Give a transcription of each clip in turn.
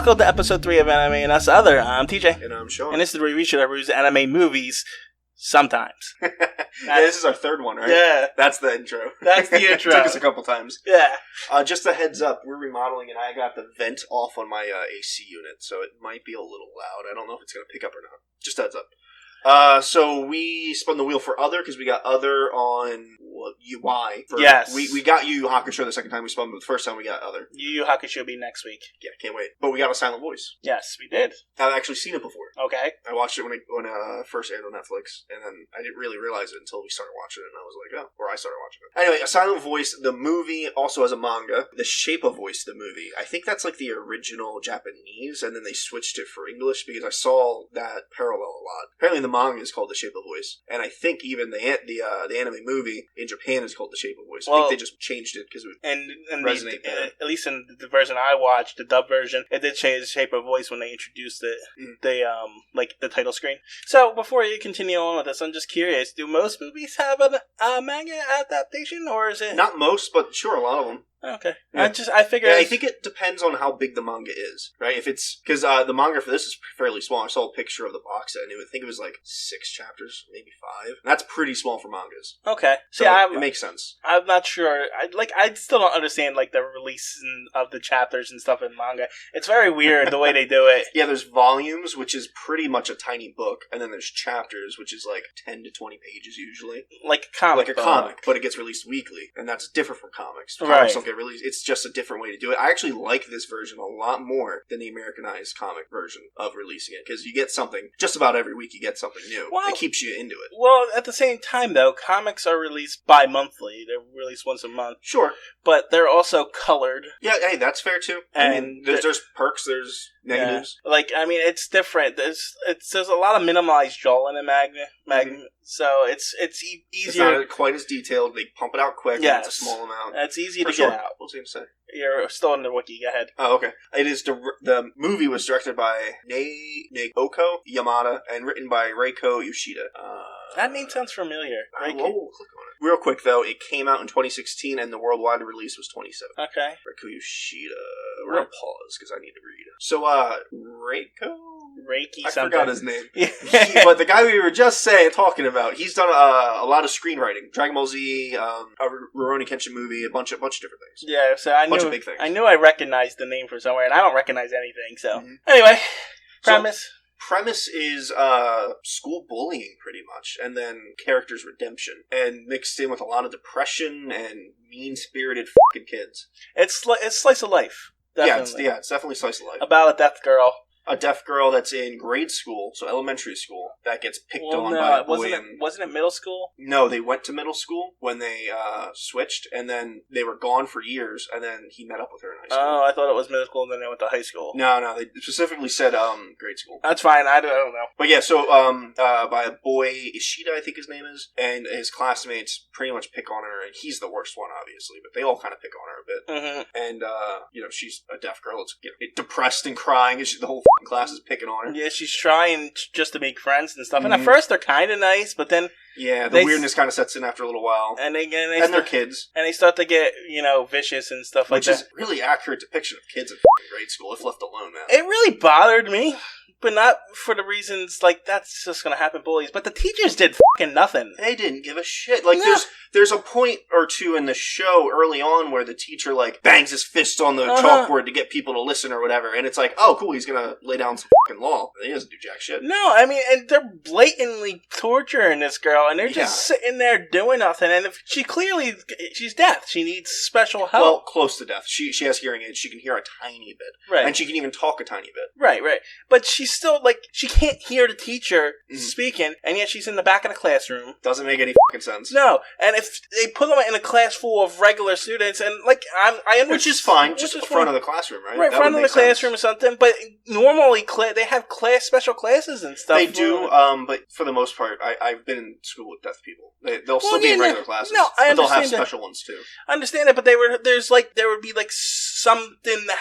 welcome to episode 3 of Anime and Us Other. I'm TJ. And I'm Shawn. And this is the review show that reviews anime movies sometimes. Yeah, this is our third one, right? Yeah. That's the intro. That's the intro. Took us a couple times. Yeah. Just a heads up, we're remodeling and I got the vent off on my AC unit, so it might be a little loud. I don't know if it's going to pick up or not. Just a heads up. So we spun the wheel for Other because we got Other on UI. Yes. We got Yu Yu Hakusho the second time we spun, but the first time we got Other. Yu Yu Hakusho will be next week. Yeah, can't wait. But we got a silent voice. Yes, we did. I've actually seen it before. Okay. I watched it when it first aired on Netflix, and then I didn't really realize it until we started watching it, and I was like, oh, or I started watching it. Anyway, A Silent Voice, the movie also has a manga. The Shape of Voice, the movie, I think that's like the original Japanese, and then they switched it for English because I saw that parallel a lot. Apparently the manga is called The Shape of Voice, and I think even the anime movie in Japan is called The Shape of Voice. I think they just changed it because it would resonate better. At least in the version I watched, the dub version, it did change the Shape of Voice when they introduced it. They like the title screen. So before you continue on with this, I'm just curious: do most movies have a manga adaptation, or is it not most, but sure, a lot of them? Okay, yeah. I figured. Yeah, I think it depends on how big the manga is, right? If it's because the manga for this is fairly small. I saw a picture of the box set, and I think it was like 6 chapters, maybe 5. And that's pretty small for mangas. Okay, so it makes sense. I'm not sure. I still don't understand like the release of the chapters and stuff in manga. It's very weird the way they do it. Yeah, there's volumes, which is pretty much a tiny book, and then there's chapters, which is like 10 to 20 pages usually, like a comic, but it gets released weekly, and that's different from comics. Right. Comics don't get released. It's just a different way to do it. I actually like this version a lot more than the Americanized comic version of releasing it, because you get something just about every week. You get something new. Well, it keeps you into it. Well, at the same time, though, comics are released bi-monthly. They're released once a month. Sure. But they're also colored. Yeah, hey, that's fair, too. And there's perks, there's negatives. Yeah. Like, I mean, it's different. There's a lot of minimalized jawline in Magna. So it's easier. It's not quite as detailed. They pump it out quick. Yes. And it's a small amount. It's easy to get out. What's he say? You're still in the wiki. Go ahead. Oh, okay. It is the movie was directed by Naoko Yamada and written by Reiko Yoshida. That name sounds familiar. We'll click on it. Real quick, though, it came out in 2016 and the worldwide release was 2017. Okay. Reiko Yoshida. We're going to pause because I need to read. So, Reiki I something. forgot his name. But the guy we were just talking about, he's done a lot of screenwriting. Dragon Ball Z, a Rurouni Kenshin movie, a bunch of different things. Yeah, so I bunch of big things. I knew I recognized the name from somewhere, and I don't recognize anything, so. Anyway, premise. So, premise is school bullying, pretty much, and then characters' redemption, and mixed in with a lot of depression and mean-spirited fucking kids. It's slice of life. Definitely. Yeah, it's definitely slice of life. About a deaf girl. A deaf girl that's in grade school, so elementary school, that gets picked on by a boy. Wasn't it middle school? No, they went to middle school when they switched, and then they were gone for years, and then he met up with her in high school. Oh, I thought it was middle school, and then they went to high school. No, they specifically said grade school. That's fine, I don't know. But yeah, so by a boy, Ishida, I think his name is, and his classmates pretty much pick on her, and he's the worst one, obviously, but they all kind of pick on her a bit. Mm-hmm. And, she's a deaf girl, it's depressed and crying, and the whole class is picking on her. Yeah, she's trying just to make friends and stuff. And at first they're kind of nice, but then the weirdness kind of sets in after a little while. And they're kids. And they start to get, vicious and stuff like that. Which is really accurate depiction of kids in grade school, if left alone, man. It really bothered me. But not for the reasons, like, that's just gonna happen, bullies. But the teachers did fucking nothing. They didn't give a shit. Like, there's a point or two in the show early on where the teacher, like, bangs his fist on the chalkboard to get people to listen or whatever. And it's like, oh, cool, he's gonna lay down some fucking law. He doesn't do jack shit. No, I mean, and they're blatantly torturing this girl, and they're just sitting there doing nothing. And if she's deaf. She needs special help. Well, close to death. She has hearing aids. She can hear a tiny bit. Right. And she can even talk a tiny bit. Right. But she's still, like, she can't hear the teacher speaking, and yet she's in the back of the classroom. Doesn't make any fucking sense. No, and if they put them in a class full of regular students, and, like, I understand. Which is fine, just in front of the classroom, right? Right, front of the classroom or something, but normally they have special classes and stuff. They do, but for the most part, I've been in school with deaf people. They'll still be in regular classes, but they'll have special ones, too. I understand that, but there would be, like, something to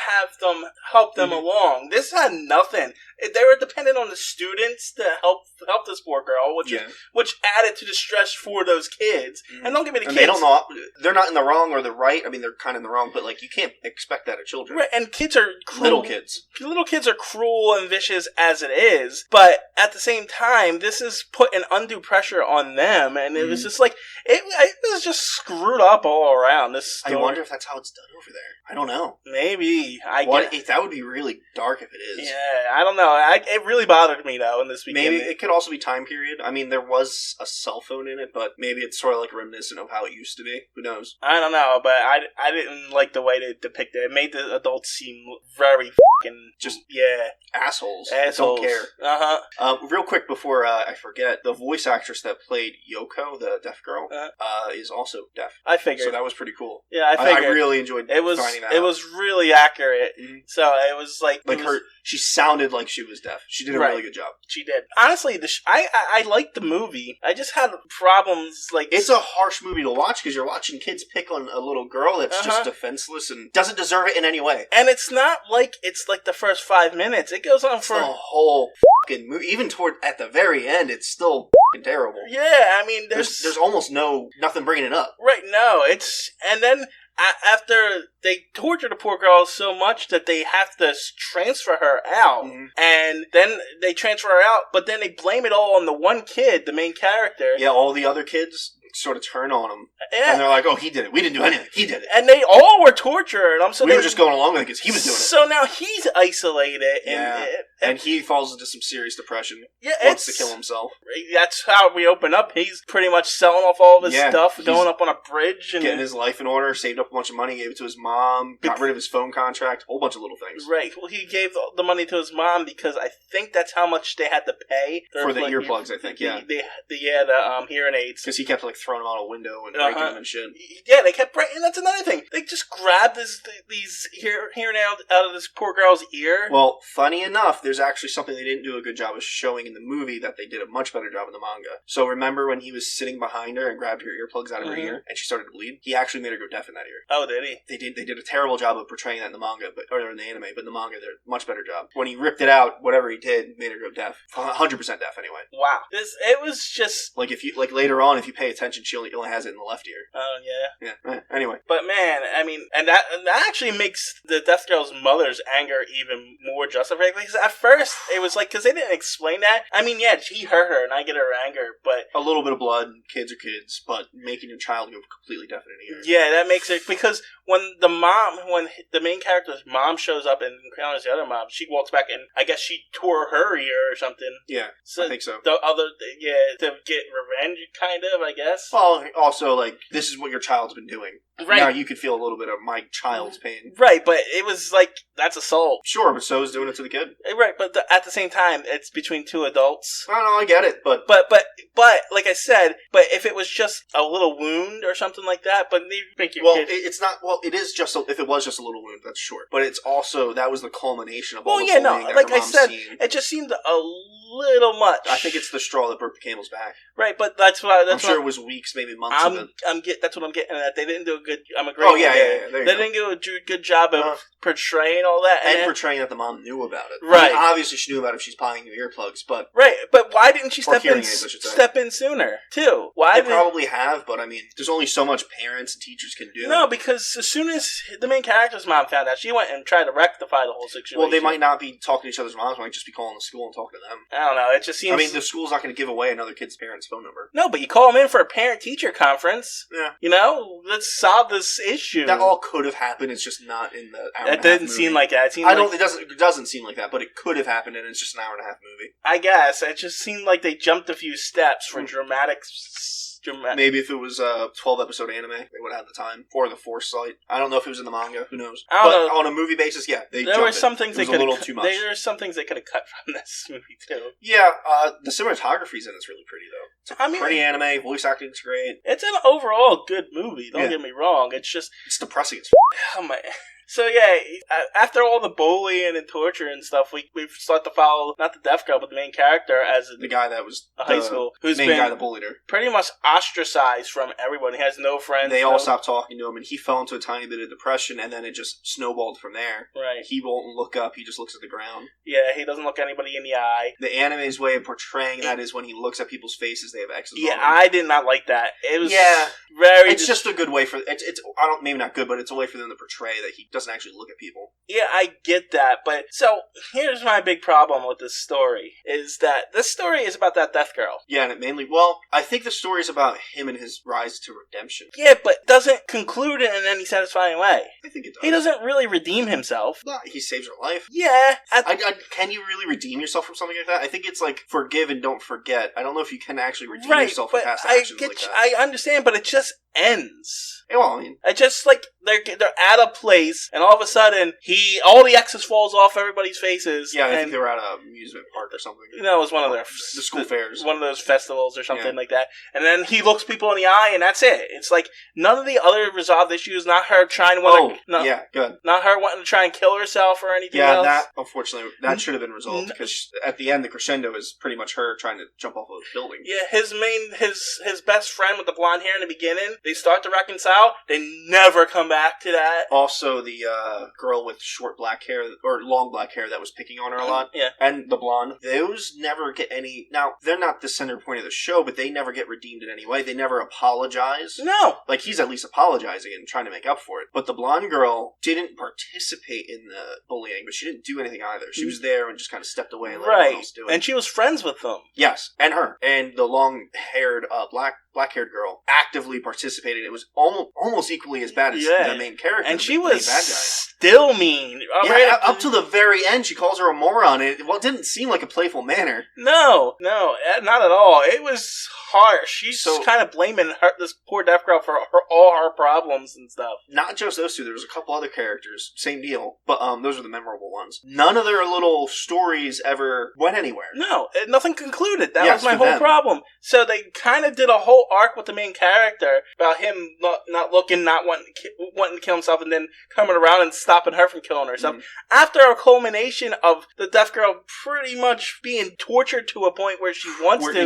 help them along. This had nothing. they were dependent on the students to help this poor girl, which added to the stress for those kids. And don't give me the kids. They don't know. They're not in the wrong or the right. I mean, they're kind of in the wrong, but like you can't expect that of children. Right, and kids are cruel. Little kids. Little kids are cruel and vicious as it is, but at the same time, this is putting undue pressure on them, and it was just like it was just screwed up all around. This story. I wonder if that's how it's done over there. I don't know. Maybe that would be really dark if it is. Yeah, I don't know. It really bothered me though in this beginning. Maybe it could also be time period. I mean, there was a cell phone in it, but maybe it's sort of like reminiscent of how it used to be. Who knows? I don't know, but I didn't like the way they depicted it. It made the adults seem very fucking just assholes. Assholes. Don't care. Real quick before I forget, the voice actress that played Yoko, the deaf girl, is also deaf. I figured. So that was pretty cool. Yeah, I figured. I really enjoyed finding that out. It was really accurate. Mm-hmm. So it was like she sounded like she was deaf. She did a really good job. She did. Honestly, I liked the movie. I just had problems like it's a harsh movie to watch because you're watching kids pick on a little girl that's just defenseless and doesn't deserve it in any way. And it's not like it's like the first 5 minutes. It goes on for the whole fucking movie. Even toward at the very end, it's still fucking terrible. Yeah, I mean, there's almost nothing bringing it up. Right? No, and then after they torture the poor girl so much that they have to transfer her out, and then they transfer her out, but then they blame it all on the one kid, the main character. Yeah, all the other kids sort of turn on him, and they're like, "Oh, he did it. We didn't do anything. He did it." And they all were tortured. We were just going along with it because he was doing it. So now he's isolated, and he falls into some serious depression. Yeah, wants to kill himself. That's how we open up. He's pretty much selling off all of his stuff, going up on a bridge, and getting his life in order. Saved up a bunch of money, gave it to his mom, got rid of his phone contract, a whole bunch of little things. Right. Well, he gave the money to his mom because I think that's how much they had to pay for the earplugs. I think, the hearing aids, because he kept like throwing them out a window and breaking them and shit. Yeah, they kept breaking. And that's another thing. They just grabbed these hearing aids out of this poor girl's ear. Well, funny enough, there's actually something they didn't do a good job of showing in the movie that they did a much better job in the manga. So remember when he was sitting behind her and grabbed her earplugs out of her ear and she started to bleed? He actually made her go deaf in that ear. Oh, did he? They did a terrible job of portraying that in the manga, or in the anime, but in the manga, they're much better job. When he ripped it out, whatever he did, made her go deaf. 100% deaf anyway. Wow. It was just like if you later on, if you pay attention, she only has it in the left ear. Oh yeah. Yeah. Anyway. But man, I mean, and that actually makes the deaf girl's mother's anger even more justified. Because at first it was like, because they didn't explain that. I mean, yeah, he hurt her, and I get her anger, but a little bit of blood. Kids are kids, but making your child go completely deaf in an ear. Yeah, that makes it, because when the main character's mom shows up and encounters the other mom, she walks back and I guess she tore her ear or something. Yeah, so I think so. To get revenge, kind of, I guess. Well, also, like, this is what your child's been doing. Right. Now you could feel a little bit of my child's pain. Right, but it was like, that's assault. Sure, but so is doing it to the kid. Right, but at the same time, it's between two adults. I know, I get it, but... But, like I said, but if it was just a little wound or something like that, but you make your kid... it's not... Well, it is just... If it was just a little wound, that's short. But it's also... That was the culmination of all the bullying that like her I mom's said, seen. It just seemed a little much. I think it's the straw that broke the camel's back. Right, but that's what I'm sure it was weeks, maybe months of it. That's what I'm getting at. They didn't do a good... I'm agreeing. Oh, yeah. They didn't do a good job of portraying all that. And portraying that the mom knew about it. Right. I mean, obviously she knew about it if she's buying new earplugs, but... Right, but why didn't she step in sooner, too? They probably have, but I mean, there's only so much parents and teachers can do. No, because as soon as the main character's mom found out, she went and tried to rectify the whole situation. Well, they might not be talking to each other's moms, might just be calling the school and talking to them. I don't know, it just seems... I mean, the school's not going to give away another kid's parent's phone number. No, but you call them in for a parent-teacher conference. Yeah. You know, let's solve this issue. That all could have happened, it's just not in the hour It didn't seem like that. It doesn't seem like that, but it could have happened, and it's just an hour and a half movie. I guess. It just seemed like they jumped a few steps for dramatic... Maybe if it was a 12-episode anime, they would have had the time. Or the foresight. I don't know if it was in the manga. Who knows? I don't know. On a movie basis, yeah. There were some things they could have... too much. There are some things they could have cut from this movie, too. Yeah, the cinematography's in it's really pretty, though. Pretty anime, voice acting's great. It's an overall good movie. Don't get me wrong. It's just it's depressing as oh my. So yeah, after all the bullying and torture and stuff, we start to follow not the deaf girl, but the main character as the guy that was a high school who's main been guy that bullied her. Pretty much ostracized from everyone. He has no friends. They all stopped talking to him, and he fell into a tiny bit of depression, and then it just snowballed from there. Right. He won't look up. He just looks at the ground. Yeah, he doesn't look anybody in the eye. The anime's way of portraying that is when he looks at people's faces, they have X's on them. I did not like that. It was very. It's just a good way for it's. I don't maybe not good, but it's a way for them to portray that he doesn't actually look at people. Yeah, I get that, but so here's my big problem with this story is that this story is about that death girl. Yeah, and it mainly I think the story is about him and his rise to redemption. Yeah, but doesn't conclude it in any satisfying way. I think it does. He doesn't really redeem himself. No, he saves her life. Yeah. Can you really redeem yourself from something like that? I think it's like forgive and don't forget. I don't know if you can actually redeem yourself from past actions like that. I understand, but it just ends. Well, I mean, I just like they're at a place, and all of a sudden all the X's falls off everybody's faces. Yeah, I think they were at an amusement park or something. You know, it was one of their the school fairs, one of those festivals or something like that. And then he looks people in the eye, and that's it. It's like none of the other resolved issues. Not her trying to good. Not her wanting to try and kill herself or anything else. Yeah, that unfortunately that should have been resolved because at the end the crescendo is pretty much her trying to jump off a building. Yeah, his best friend with the blonde hair in the beginning. They start to reconcile. They never come back to that. Also, the girl with short black hair or long black hair that was picking on her a lot. Yeah, and the blonde. Those never get any. Now they're not the center point of the show, but they never get redeemed in any way. They never apologize. No, like he's at least apologizing and trying to make up for it. But the blonde girl didn't participate in the bullying, but she didn't do anything either. She was there and just kind of stepped away and let everyone else do it. And she was friends with them. Yes, and her and the long-haired black-haired girl actively participated. It was almost equally as bad as the main character. And she was still mean. Up to the very end, she calls her a moron. It didn't seem like a playful manner. No, not at all. It was harsh. She's kind of blaming this poor deaf girl for all her problems and stuff. Not just those two. There was a couple other characters. Same deal. But those are the memorable ones. None of their little stories ever went anywhere. No, nothing concluded. That was my whole problem. So they kind of did a whole arc with the main character about him not looking, not wanting to kill himself, and then coming around and stopping her from killing herself. After a culmination of the deaf girl pretty much being tortured to a point where she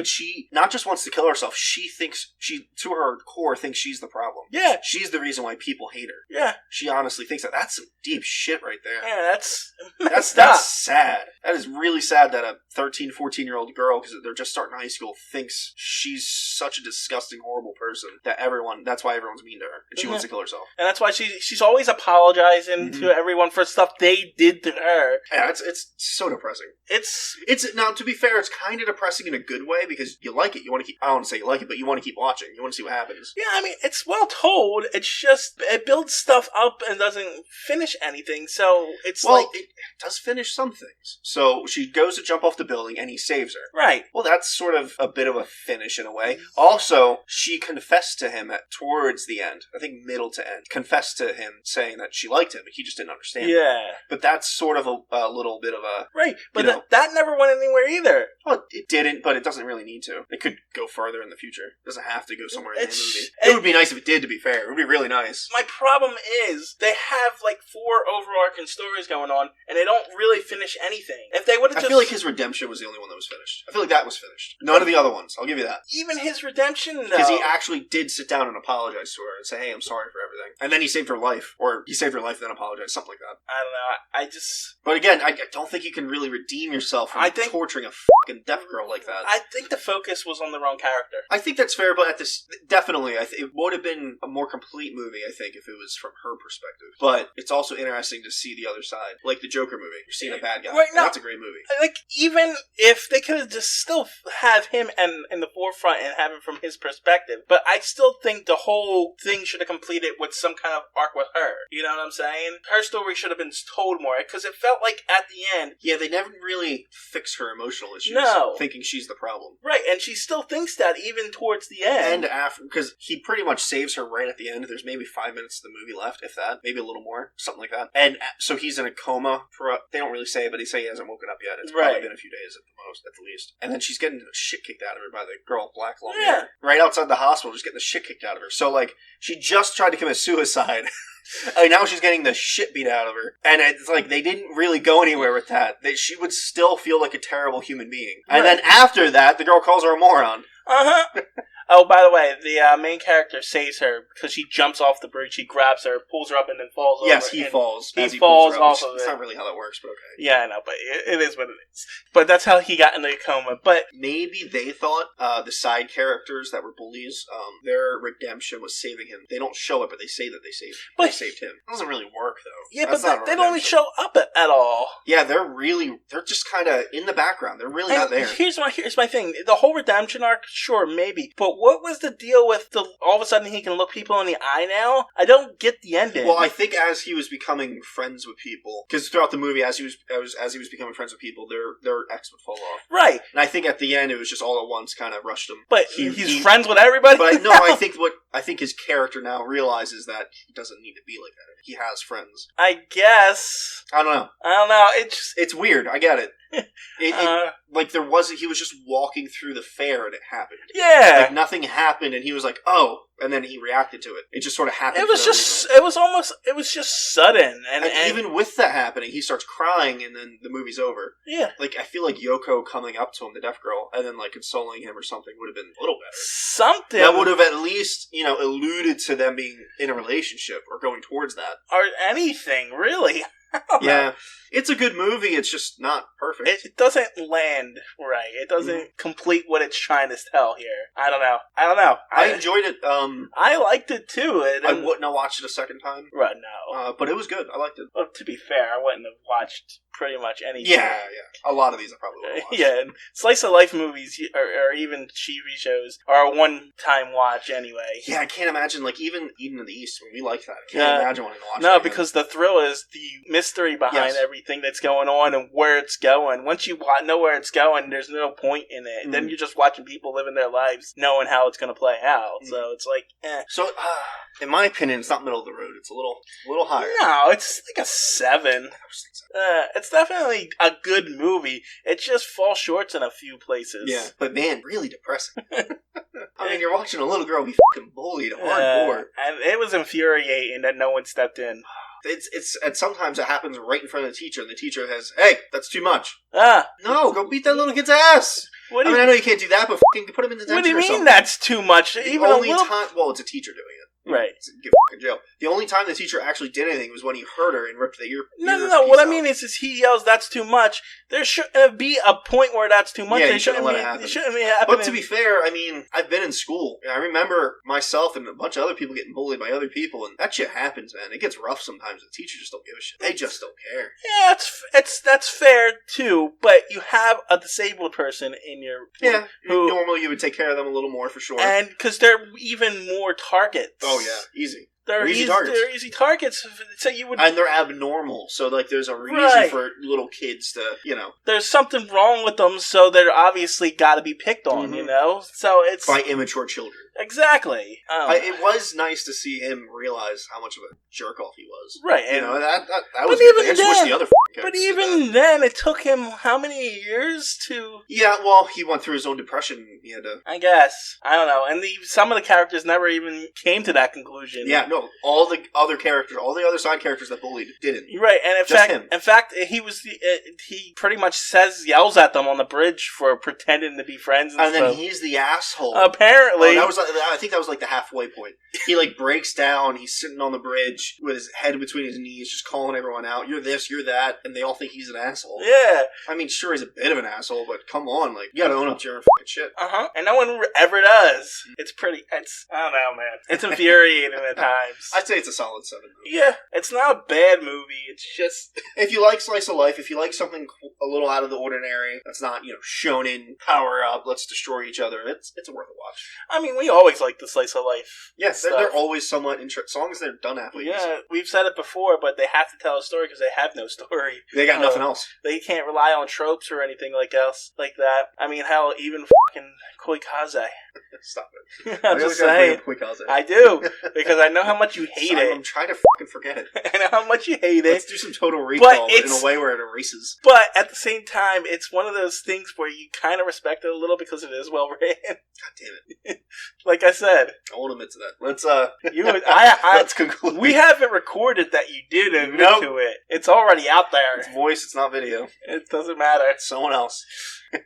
she not just wants to kill herself, she thinks to her core thinks she's the problem. Yeah. She's the reason why people hate her. Yeah. She honestly thinks that. That's some deep shit right there. Yeah, that's sad. That is really sad that a 13, 14-year-old girl, because they're just starting high school, thinks she's such a disgusting, horrible person that's why everyone's mean to her. And she wants to kill herself. And that's why she's always apologizing to everyone for stuff they did to her. Yeah, it's so depressing. It's now, to be fair, it's kind of depressing in a good way because you like it. You want to keep, I don't want to say you like it, but you want to keep watching. You want to see what happens. Yeah, I mean, it's well told. It's just, it builds stuff up and doesn't finish anything. So it's it does finish some things. So she goes to jump off the building and he saves her. Right. Well, that's sort of a bit of a finish in a way. Also, she confessed to him towards the end, I think middle to end, confessed to him saying that she liked him, but he just didn't understand. Yeah. But that's sort of a little bit of a... Right, but that never went anywhere either. Well, it didn't, but it doesn't really need to. It could go further in the future. It doesn't have to go somewhere in the movie. It would be nice if it did, to be fair. It would be really nice. My problem is, they have like 4 overarching stories going on, and they don't really finish anything. If they would have I feel like his redemption was the only one that was finished. I feel like that was finished. None of the other ones. I'll give you that. Even his redemption, though. Because he actually did sit down and apologize to her and say, hey, I'm sorry for everything. And then he saved her life. Or he saved her life and then apologized. Something like that. I don't know. But again, I don't think you can really redeem yourself from torturing a fucking deaf girl like that. I think the focus was on the wrong character. I think that's fair, but definitely, it would have been a more complete movie, I think, if it was from her perspective. But it's also interesting to see the other side. Like the Joker movie. You're seeing a bad guy. Right, that's a great movie. Like, even if they could have just still have him in the forefront and have it from his perspective. But I still think the whole thing should have completed with some kind of arc with her. You know what I'm saying? Her story should have been told more, because it felt like at the end... Yeah, they never really fix her emotional issues. No. Thinking she's the problem. Right, and she still thinks that even towards the end. And after, because he pretty much saves her right at the end. There's maybe 5 minutes of the movie left, if that. Maybe a little more. Something like that. And so he's in a coma for, they don't really say it, but they say he hasn't woken up yet. It's probably been a few days at the least. And then she's getting the shit kicked out of her by the girl with black long Yeah. hair. Right outside the hospital, just getting the shit kicked out of her. So, like, she just tried to commit suicide. And now she's getting the shit beat out of her. And it's like, they didn't really go anywhere with that. She would still feel like a terrible human being. And then after that, the girl calls her a moron. Uh-huh. Oh, by the way, the main character saves her because she jumps off the bridge. She grabs her, pulls her up, and then falls over. Yes, he falls. He falls falls off of it. It's not really how that works, but okay. Yeah, I know, but it is what it is. But that's how he got into a coma. But maybe they thought the side characters that were bullies, their redemption was saving him. They don't show it, but they say that they saved him. It doesn't really work, though. Yeah, but they don't really show up at all. Yeah, they're just kind of in the background. They're really not there. Here's my thing. The whole redemption arc, sure, maybe. But what was the deal with all of a sudden he can look people in the eye now? I don't get the ending. Well, I think as he was becoming friends with people, because throughout the movie, as he was becoming friends with people, their ex would fall off. Right. And I think at the end, it was just all at once kind of rushed him. But he's friends with everybody? But no, I think his character now realizes that he doesn't need to be like that. He has friends. I guess. I don't know. It's weird. I get it. Like he was just walking through the fair and it happened. Yeah. Like nothing happened and he was like, oh, and then he reacted to it. It just sort of happened. It was just sudden. And even with that happening, he starts crying and then the movie's over. Yeah. Like, I feel like Yoko coming up to him, the deaf girl, and then like consoling him or something would have been a little better. Something. That would have at least, alluded to them being in a relationship or going towards that. Or anything, really. Yeah. It's a good movie, it's just not perfect. It doesn't land right. It doesn't complete what it's trying to tell here. I don't know. I enjoyed it. I liked it too. I wouldn't have watched it a second time. Right, no. But it was good. I liked it. Well, to be fair, I wouldn't have watched pretty much anything. Yeah. A lot of these I probably would have watched. Yeah, and slice of life movies or even TV shows are a one-time watch anyway. Yeah, I can't imagine, like, even Eden of the East, when we like that. I can't imagine wanting to watch it. No, because the thrill is the mystery behind everything that's going on and where it's going. Once you know where it's going, there's no point in it. Then you're just watching people living their lives knowing how it's going to play out. So it's like, So, in my opinion, it's not middle of the road. It's a little higher. No, it's like a 7. It's definitely a good movie. It just falls short in a few places. Yeah, but man, really depressing. I mean, you're watching a little girl be fucking bullied hardcore. And it was infuriating that no one stepped in. And sometimes it happens right in front of the teacher, and the teacher has, hey, that's too much. No, go beat that little kid's ass. I know you can't do that, but fucking put him in detention. What do you mean that's too much? Even only time, well, it's a teacher doing it. Right. Get in jail. The only time the teacher actually did anything was when he hurt her and ripped the ear. No. What I mean is he yells, "That's too much." There shouldn't be a point where that's too much. Yeah, you shouldn't let it happen. It shouldn't be happening. But to be fair, I mean, I've been in school. I remember myself and a bunch of other people getting bullied by other people, and that shit happens, man. It gets rough sometimes. The teachers just don't give a shit. They just don't care. Yeah, that's fair too. But you have a disabled person in your who normally you would take care of them a little more for sure, and because they're even more targets. Oh yeah, easy. They're easy targets. They're easy targets. So you would, and they're abnormal. So like, there's a reason for little kids to, There's something wrong with them, so they're obviously got to be picked on. So it's by immature children. Exactly. It was nice to see him realize how much of a jerk off he was. Right. And that was good. I just wish the other but even then, it took him how many years to... Yeah, well, he went through his own depression. He had to... I guess. I don't know. And some of the characters never even came to that conclusion. Yeah, no. All the other characters, all the other side characters that bullied didn't. Right, and in fact, he pretty much yells at them on the bridge for pretending to be friends and then he's the asshole. Apparently. I think that was like the halfway point. He like breaks down, he's sitting on the bridge with his head between his knees, just calling everyone out. You're this, you're that, and they all think he's an asshole. Yeah. I mean, sure, he's a bit of an asshole, but come on, like, you gotta own up to your own fucking shit. And no one ever does. I don't know, man. It's infuriating at times. I'd say it's a solid 7. Yeah, it's not a bad movie. It's just... If you like slice of life, if you like something a little out of the ordinary, that's not, shonen, power up, let's destroy each other, it's worth a watch. I mean, we always like the slice of life. Yes, they're always somewhat interesting. As long as they're done halfway. Yeah, we've said it before, but they have to tell a story because they have no story. They got nothing else. They can't rely on tropes or anything like that. I mean, hell, even fucking Koikaze. Stop it. I'm just saying. I do, because I know how much you hate it. I'm trying to fucking forget it. I know how much you hate it. Let's do some Total Recall in a way where it erases. But at the same time, it's one of those things where you kind of respect it a little because it is well written. God damn it. Like I said. I won't admit to that. Let's, let's conclude. We haven't recorded that you did admit to it. It's already out there. It's voice, it's not video. It doesn't matter. It's someone else.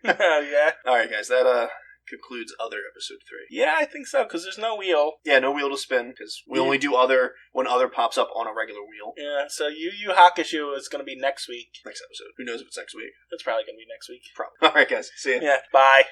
Yeah. Alright, guys, that, concludes Other episode 3. Yeah, I think so, because there's no wheel. Yeah, no wheel to spin, because we only do Other when Other pops up on a regular wheel. Yeah, so Yu Yu Hakusho is going to be next week. Next episode. Who knows if it's next week? It's probably going to be next week. Probably. Alright, guys. See ya. Yeah, bye.